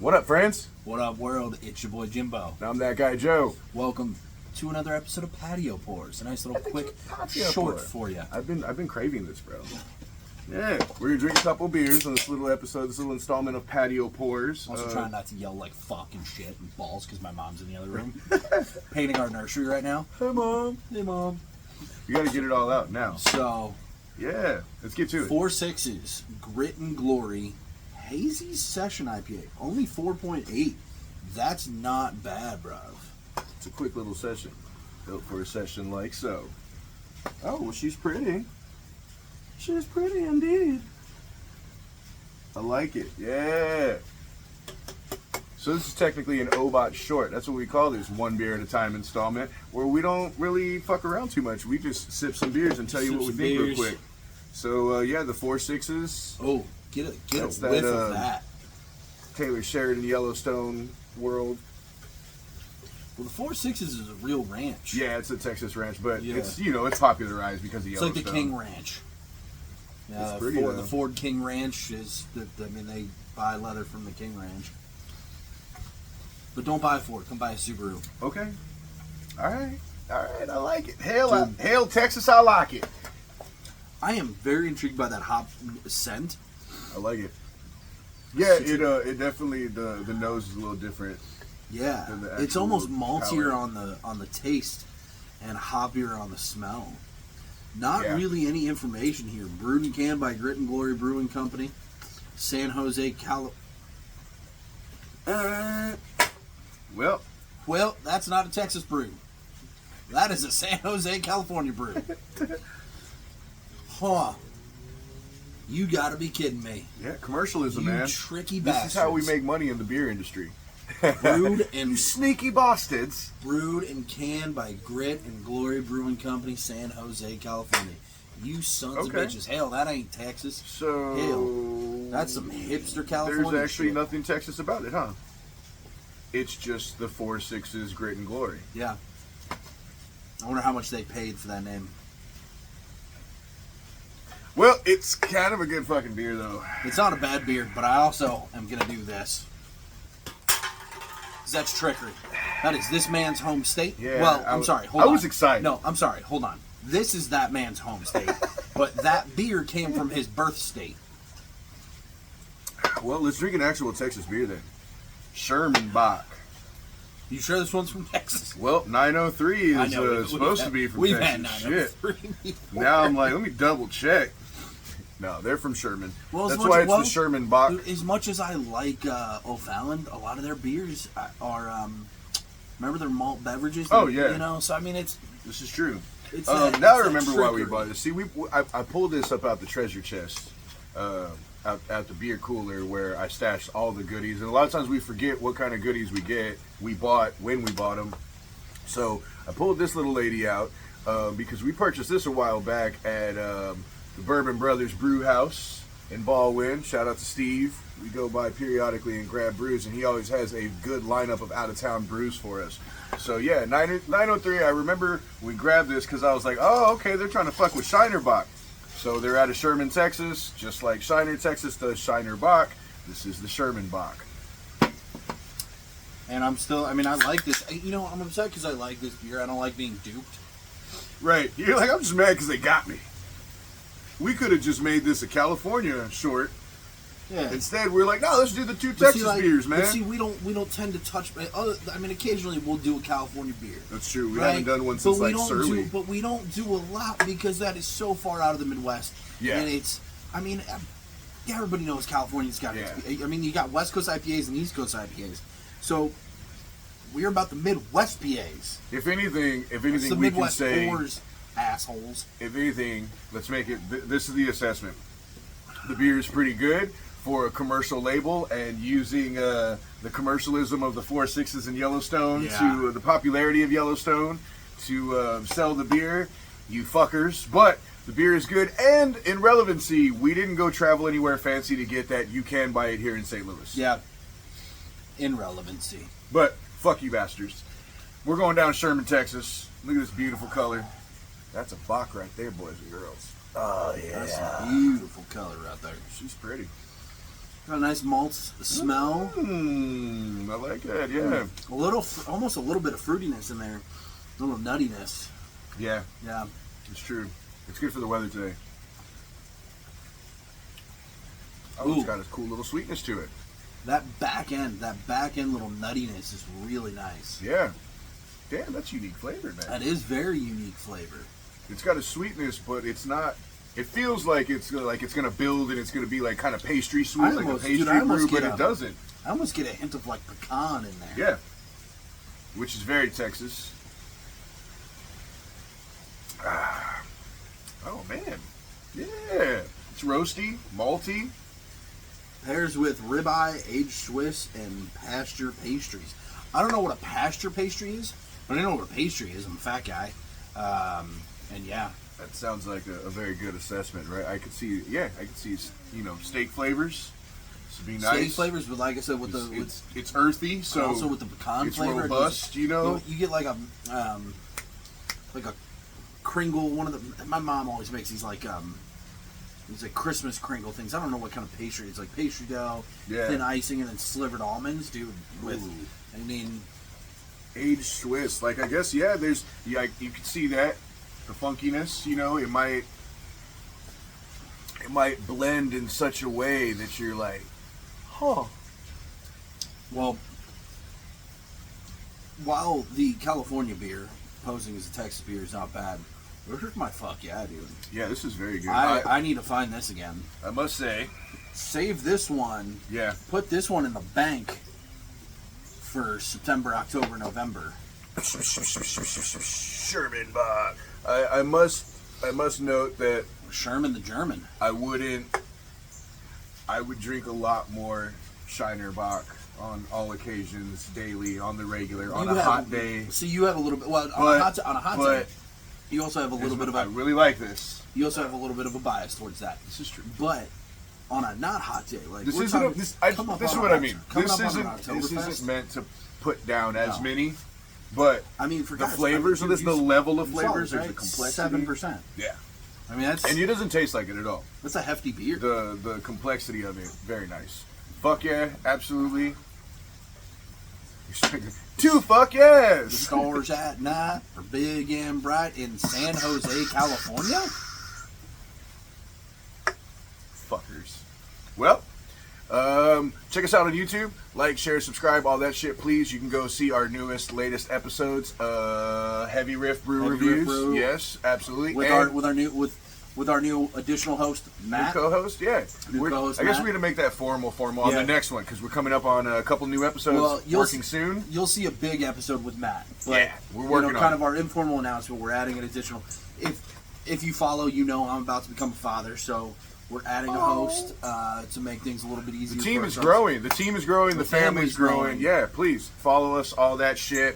What up, friends? What up, world? It's your boy Jimbo. I'm that guy, Joe. Welcome to another episode of Patio Pours. A nice little quick short for you. I've been craving this, bro. Yeah, we're gonna drink a couple beers on this little episode, this little installment of Patio Pours. Also trying not to yell like fucking shit and balls because my mom's in the other room painting our nursery right now. Hey, Mom. Hey, Mom. You gotta get it all out now. So, yeah, let's get to it. 4 6s, Grit and Glory, Hazy Session IPA, only 4.8. That's not bad, bruv. It's a quick little session, built for a session like so. Oh, well, she's pretty. She's pretty indeed. I like it. Yeah. So this is technically an O.B.A.T short. That's what we call this one beer at a time installment, where we don't really fuck around too much. We just sip some beers and tell you what we think real quick. So yeah, the 4 6s. Oh, get a whiff of that. Taylor Sheridan Yellowstone world. Well, the 4 6s is a real ranch. Yeah, it's a Texas ranch, but yeah. it's it's popularized because of Yellowstone. It's like the King Ranch. Yeah, pretty, the Ford King Ranch is, they buy leather from the King Ranch. But don't buy a Ford, come buy a Subaru. Okay. All right, I like it. Hail Texas, I like it. I am very intrigued by that hop scent. I like it. Yeah, it definitely, the nose is a little different. Yeah, it's almost maltier on the taste and hoppier on the smell. Not really any information here. Brewed and canned by Grit and Glory Brewing Company, San Jose, Well, that's not a Texas brew. That is a San Jose, California brew. Huh. You gotta be kidding me. Yeah, commercialism, man. Tricky bastards. This is how we make money in the beer industry. Brewed and you sneaky bastards. Brewed and canned by Grit and Glory Brewing Company, San Jose, California. You sons of bitches. Hell, that ain't Texas. So hell, that's some hipster California There's actually shit. Nothing Texas about it, huh? It's just the 4 6s Grit and Glory. Yeah. I wonder how much they paid for that name. Well, it's kind of a good fucking beer, though. It's not a bad beer, but I also am going to do this. Because that's trickery. That is this man's home state. Yeah, well, I'm sorry. Hold on. I was excited. No, I'm sorry. Hold on. This is that man's home state. But that beer came from his birth state. Well, let's drink an actual Texas beer then. Sherman Bach. You sure this one's from Texas? Well, 903 is supposed to be from Texas. Had 903 Shit. Now I'm like, let me double check. No, they're from Sherman. Well, that's why it's the Sherman Bach. As much as I like O.B.A.A.T, a lot of their beers are, remember their malt beverages? Oh, yeah. You know, so I mean, this is true. Now I remember why we bought this. See, I pulled this up out the treasure chest, out the beer cooler where I stashed all the goodies. And a lot of times we forget what kind of goodies we bought when we bought them. So I pulled this little lady out because we purchased this a while back at the Bourbon Brothers Brew House in Baldwin. Shout out to Steve. We go by periodically and grab brews, and he always has a good lineup of out-of-town brews for us. So yeah, 903, I remember we grabbed this because I was like, oh, okay, they're trying to fuck with Shiner Bach. So they're out of Sherman, Texas, just like Shiner, Texas does Shiner Bach. This is the Sherman Bach. And I like this. You know, I'm upset because I like this beer. I don't like being duped. Right. You're like, I'm just mad because they got me. We could have just made this a California short. Yeah. Instead, we're like, no, let's do the 2 Texas beers, man. But see, we don't tend to touch. Occasionally we'll do a California beer. That's true. We haven't done one since like Surly. But we don't do a lot because that is so far out of the Midwest. Yeah. And everybody knows California's got. Yeah. You got West Coast IPAs and East Coast IPAs. So we're about the Midwest PAs. If anything, the we Midwest can say pours, assholes. If anything, let's make it. This is the assessment. The beer is pretty good for a commercial label, and using the commercialism of the 4 6s in Yellowstone to the popularity of Yellowstone to sell the beer, you fuckers. But the beer is good, and in relevancy, we didn't go travel anywhere fancy to get that. You can buy it here in St. Louis. Yeah. In relevancy. But fuck you bastards. We're going down Sherman, Texas. Look at this beautiful color. That's a Bach right there, boys and girls. Oh, yeah. That's a beautiful color right there. She's pretty. Got a nice malt smell. I like that. Yeah. A little, almost a little bit of fruitiness in there. A little nuttiness. Yeah. Yeah. It's true. It's good for the weather today. Oh, Ooh. it's got a cool little sweetness to it. That back end little nuttiness is really nice. Yeah. Damn, that's unique flavor, man. That is very unique flavor. It's got a sweetness, but it's not. It feels like it's gonna build and it's gonna be like kind of pastry sweet, like a pastry brew, but it doesn't. I almost get a hint of like pecan in there. Yeah. Which is very Texas. Oh man. Yeah. It's roasty, malty. Pairs with ribeye, aged Swiss, and pasture pastries. I don't know what a pasture pastry is, but I know what a pastry is. I'm a fat guy. And yeah. That sounds like a very good assessment, right? I could see, steak flavors. This would be nice. Steak flavors, but like I said, it's earthy, so also with the pecan it's flavor, robust. You get like a Kringle. My mom always makes these like Christmas Kringle things. I don't know what kind of pastry. It's like pastry dough, thin icing, and then slivered almonds, dude. Aged Swiss. Like I guess, you can see that. The funkiness, it might blend in such a way that you're like, huh. Well, while the California beer, posing as a Texas beer, is not bad, here's my fuck yeah, dude. Yeah, this is very good. I need to find this again. I must say. Save this one. Yeah. Put this one in the bank for September, October, November. Sherman Bach. I must note that Sherman the German. I would drink a lot more Shiner Bach on all occasions, daily, on the regular, on a hot day. So you have a little bit. Well, on a hot day, you also have a little bit of. I really like this. You also have a little bit of a bias towards that. This is true. but on a not hot day, like this isn't. This is what I mean. This isn't meant to put down as many. But I mean, for the flavors of this, the level of flavors, there's the complexity. 7%. Yeah, I mean and it doesn't taste like it at all. That's a hefty beer. The complexity of it, very nice. Fuck yeah, absolutely. 2 fuck yes. The stars at night are big and bright in San Jose, California. Fuckers. Well. Check us out on YouTube. Like, share, subscribe, all that shit, please. You can go see our latest episodes. Heavy Riff Brew reviews. Yes, absolutely. With our new additional host, Matt. New co-host, yeah. Co-host, I guess we're gonna make that formal on the next one because we're coming up on a couple new episodes. Working soon. You'll see a big episode with Matt. But, yeah, we're working on kind of our informal announcement. We're adding an additional. If you follow, I'm about to become a father, so. We're adding a host to make things a little bit easier. The team is growing. The team is growing. The family's growing. Yeah, please follow us. All that shit.